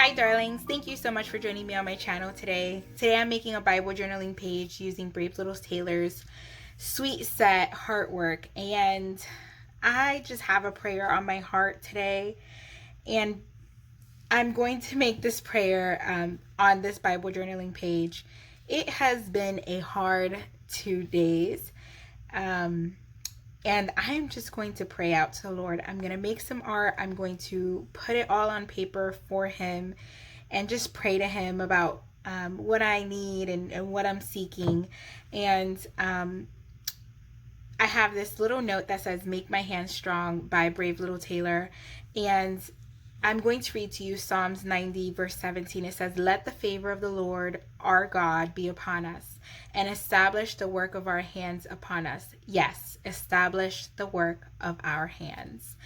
Hi darlings, thank you so much for joining me on my channel today. Today I'm making a Bible journaling page using Brave Little Taylor's Sweet Set Heartwork, and I just have a prayer on my heart today, and I'm going to make this prayer on this Bible journaling page. It has been a hard 2 days. And I am just going to pray out to the Lord. I'm going to make some art. I'm going to put it all on paper for Him and just pray to Him about what I need and what I'm seeking. And I have this little note that says, "Make my hands strong" by Brave Little Taylor. And I'm going to read to you Psalms 90, verse 17. It says, "Let the favor of the Lord our God be upon us, and establish the work of our hands upon us." Yes, establish the work of our hands.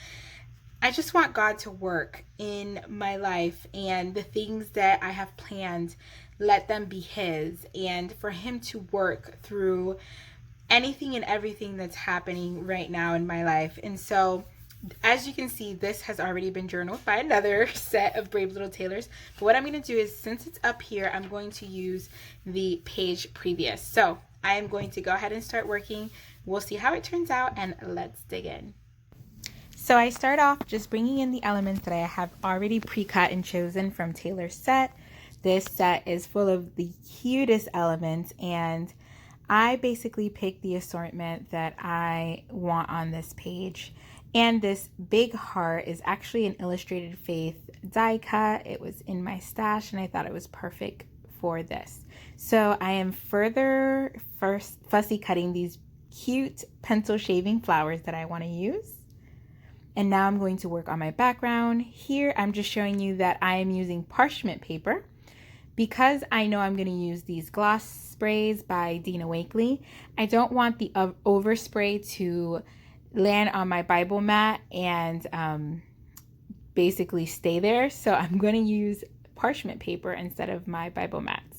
I just want God to work in my life, and the things that I have planned, let them be His, and for Him to work through anything and everything that's happening right now in my life. And so, as you can see, this has already been journaled by another set of Brave Little Taylors. But what I'm going to do is, since it's up here, I'm going to use the page previous. So I am going to go ahead and start working. We'll see how it turns out, and let's dig in. So I start off just bringing in the elements that I have already pre-cut and chosen from Taylor's set. This set is full of the cutest elements, and I basically picked the assortment that I want on this page. And this big heart is actually an Illustrated Faith die cut. It was in my stash and I thought it was perfect for this. So I am first fussy cutting these cute pencil shaving flowers that I want to use. And now I'm going to work on my background. Here I'm just showing you that I am using parchment paper because I know I'm going to use these gloss sprays by Dina Wakley. I don't want the overspray to land on my Bible mat and basically stay there. So I'm going to use parchment paper instead of my Bible mats.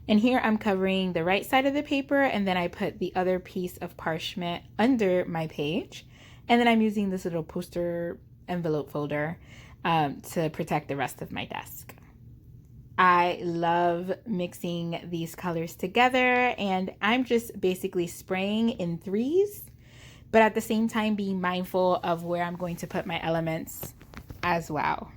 And here I'm covering the right side of the paper, and then I put the other piece of parchment under my page. And then I'm using this little poster envelope folder to protect the rest of my desk. I love mixing these colors together, and I'm just basically spraying in threes, but at the same time being mindful of where I'm going to put my elements as well.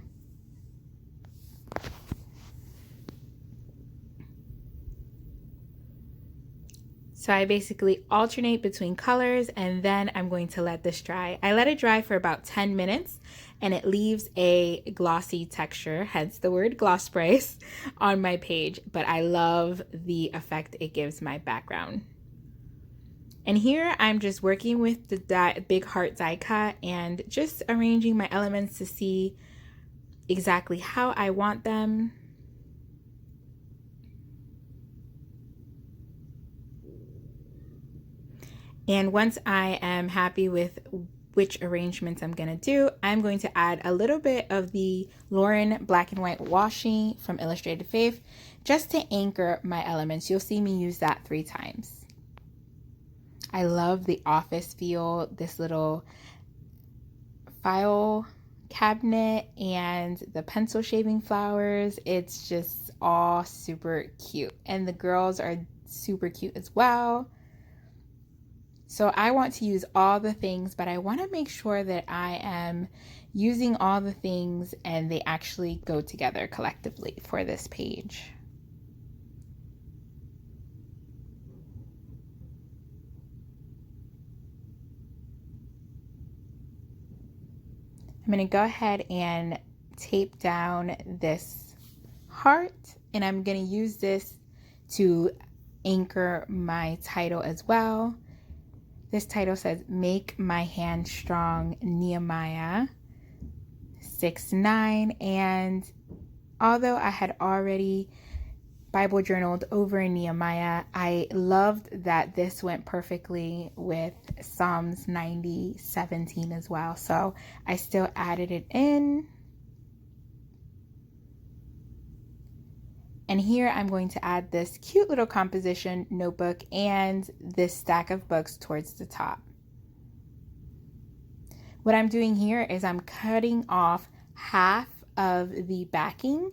So I basically alternate between colors, and then I'm going to let this dry. I let it dry for about 10 minutes and it leaves a glossy texture, hence the word gloss sprays, on my page, but I love the effect it gives my background. And here I'm just working with the big heart die cut and just arranging my elements to see exactly how I want them. And once I am happy with which arrangements I'm going to do, I'm going to add a little bit of the Lauren black and white washi from Illustrated Faith just to anchor my elements. You'll see me use that 3 times. I love the office feel, this little file cabinet and the pencil shaving flowers. It's just all super cute. And the girls are super cute as well. So I want to use all the things, but I want to make sure that I am using all the things and they actually go together collectively for this page. I'm going to go ahead and tape down this heart, and I'm going to use this to anchor my title as well. This title says, "Make My Hand Strong," Nehemiah 6:9. And although I had already Bible journaled over Nehemiah, I loved that this went perfectly with Psalms 90:17 as well. So I still added it in. And here I'm going to add this cute little composition notebook and this stack of books towards the top. What I'm doing here is I'm cutting off half of the backing.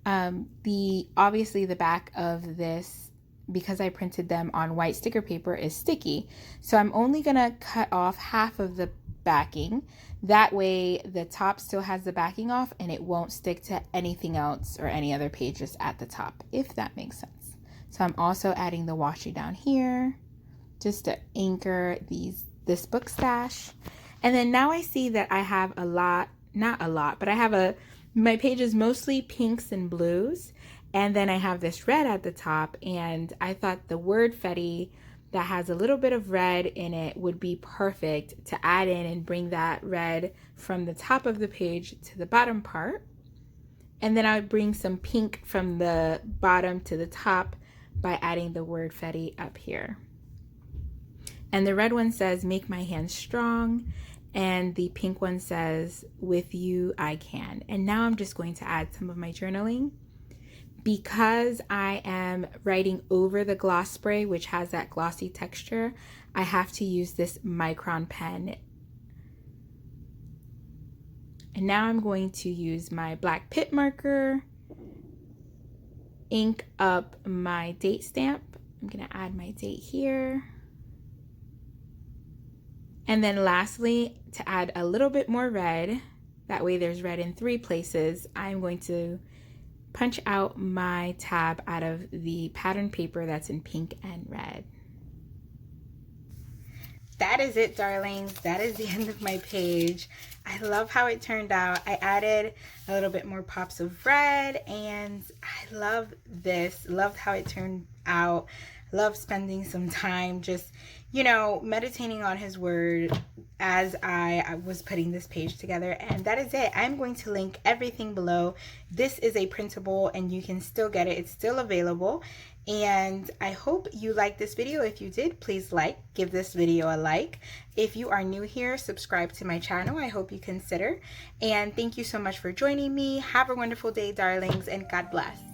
Obviously the back of this, because I printed them on white sticker paper, is sticky. So I'm only gonna cut off half of the backing. That way the top still has the backing off and it won't stick to anything else or any other pages at the top, if that makes sense. So I'm also adding the washi down here just to anchor this book stash. And then now I see that I have a lot, not a lot, but I have my page is mostly pinks and blues. And then I have this red at the top, and I thought the word Fetty that has a little bit of red in it would be perfect to add in and bring that red from the top of the page to the bottom part. And then I would bring some pink from the bottom to the top by adding the word Fetty up here. And the red one says, make my hands strong. And the pink one says, with you I can. And now I'm just going to add some of my journaling. Because I am writing over the gloss spray, which has that glossy texture, I have to use this micron pen. And now I'm going to use my black pit marker, ink up my date stamp. I'm gonna add my date here. And then lastly, to add a little bit more red, that way there's red in 3 places, I'm going to punch out my tab out of the pattern paper that's in pink and red. That is it, darlings. That is the end of my page. I love how it turned out. I added a little bit more pops of red, and I love this. Loved how it turned out. Love spending some time just, you know, meditating on his word as I was putting this page together. And that is it. I'm going to link everything below. This is a printable and you can still get it. It's still available. And I hope you liked this video. If you did, please give this video a like. If you are new here, subscribe to my channel. I hope you consider. And thank you so much for joining me. Have a wonderful day, darlings, and God bless.